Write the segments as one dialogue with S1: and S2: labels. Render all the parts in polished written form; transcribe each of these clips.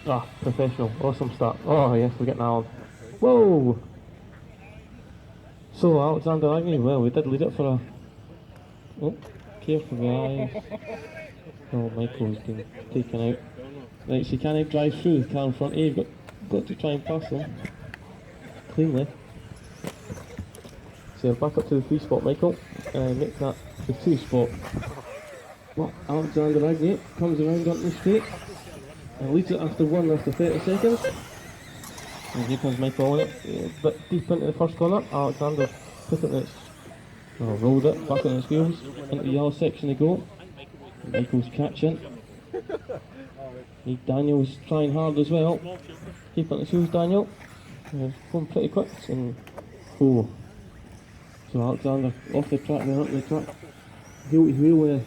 S1: Ah, professional. Awesome start. Oh, yes, we're getting on. Whoa! So, Alexander Agnew, well, we did lead it for a... Oh, careful guys. Oh, Michael's been taken out. Right, so you can't drive through the car in front of you. You've got to try and pass them cleanly. So back up to the 3 spot, Michael. Make that the 2 spot. Well, Alexander Agnew comes around onto the straight and leads it after 30 seconds. And here comes Michael on it, a bit deep into the first corner. Alexander's put it in its, rolled it back on its wheels into the yellow section to go. Michael's catching. Daniel's trying hard as well. Keep it on its wheels, Daniel. Going pretty quick. And so Alexander off the track, then up the track. Heel to heel with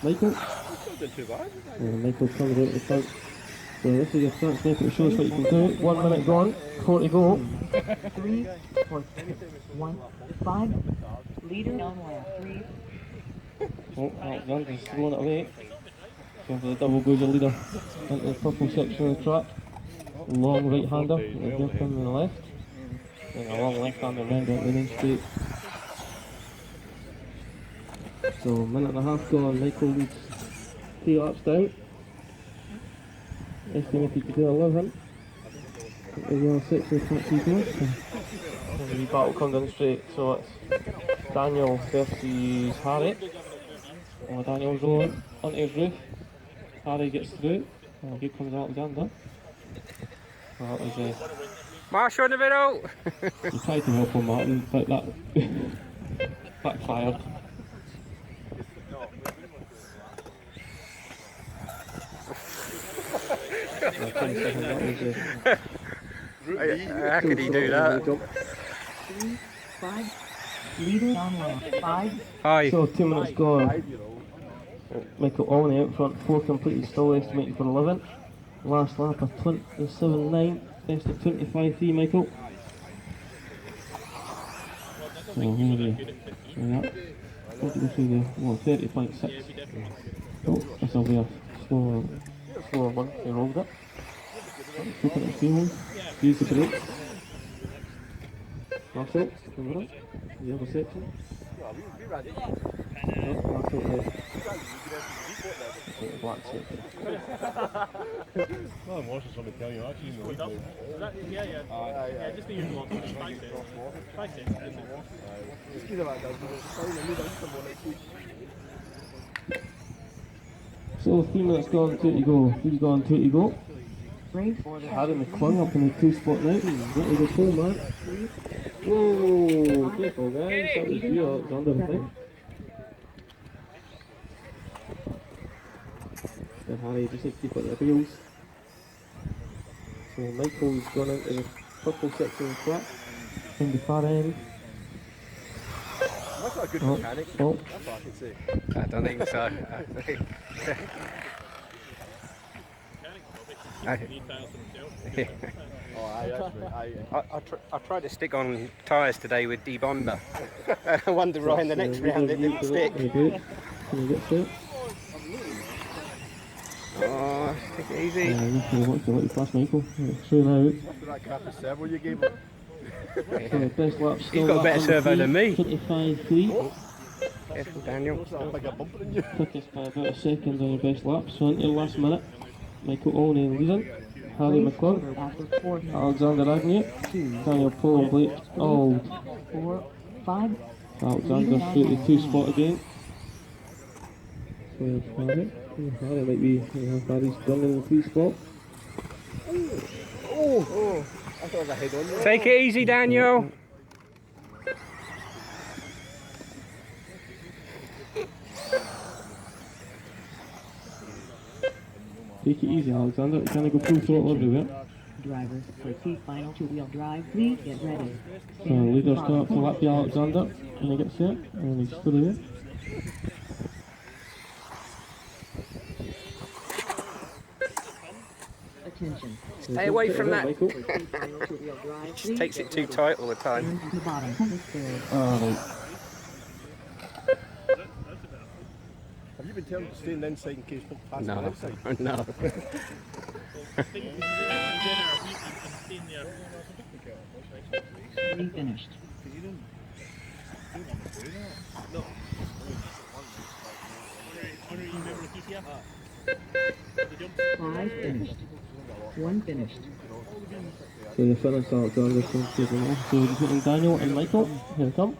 S1: Michael. Michael comes out the front. So this is your chance, Michael, to show us what you can do. 1 minute gone, 4 to go.
S2: 3.1.5 leader on lap 3.
S1: Oh, Alexander's throwing it away. So for the double goes the leader into the purple section of the track. Long right hander, and a dip in the left. And a long left hander round out the main straight. So a minute and a half gone, Michael leads 3 laps down. Estimated to do 11. The yellow section of track he's lost. The wee battle comes in straight, so it's Daniel versus Harry. Oh, Daniel's rolling onto his roof. Harry gets through. Oh, here comes Alexander. Well, that was
S3: Marshall in the middle!
S1: he tried to help him, Martin, but that backfired.
S3: How could he do that?
S2: 3, 5 leader on lap 5.
S3: Hi.
S1: So 2 minutes gone. Michael Olney out front, 4 completed, still estimated for 11. Last lap of 27.9, best of 25.3, Michael. So here we go. What did we see there? Well, 30.6. Oh, this will be a slower one. They rolled it. Keep it at field. Use the brakes. Marshall, come on. The other section. Marshall there. Black section.
S4: Well, Marshall's going to tell you, actually, in the lead. Yeah, just the usual one. 5 cents.
S1: So 3 minutes gone, 2 to go. 3 gone, 2 to go. Harry McClung up in the 2 spot now. What is the pole, man? Whoa, careful guys. That was you, Alexander, I think. And Harry just needs to keep it at the wheels. So Michael's gone into the purple section of the track. In the far end.
S4: That's not a good mechanic.
S1: Oh.
S4: That's what I can say.
S3: I don't think so. I tried to stick on tyres today with D-Bonder. I wondered right in the next round it didn't stick.
S1: Can you get through?
S3: Oh, take it easy.
S1: Watch the fast, Michael. Through now.
S4: After that crap of servo you gave him.
S1: So best lap
S3: He's
S1: still
S3: got a better servo than me.
S1: 25.3.
S3: Careful, Daniel.
S4: What's that bigger bumper in you?
S1: Quickest by about a second on your best lap. So into the last minute. Michael Olney leading. Harry McClung. Alexander Agnew. Daniel Poole and Blake Auld.
S2: 4, 5.
S1: Alexander through the 2 spot again. So Harry. Harry might be, Harry's done in the 3 spot.
S4: Oh! I thought it was a head on there.
S3: Take it easy, Daniel.
S1: Take it easy, Alexander. You can't go full throttle everywhere.
S2: Drivers for the final 2-wheel drive, please get ready.
S1: So leaders come up to lap the Alexander when he gets there, and he's still there.
S2: Attention.
S3: Stay away from that.
S1: Michael.
S2: Final 2-wheel drive, please.
S3: Takes it too tight all the time.
S2: And the bottom of the stairs.
S1: Right.
S4: Have you been telling him to stay on the inside in case folk pass on the
S3: No,
S4: outside?
S3: no.
S4: think he's in there. He's in there.
S2: 3 finished.
S4: Honor, you remember Leticia?
S2: 5 finished. 1 finished.
S1: So the finish out, John, this one, Daniel and Michael. Here they come.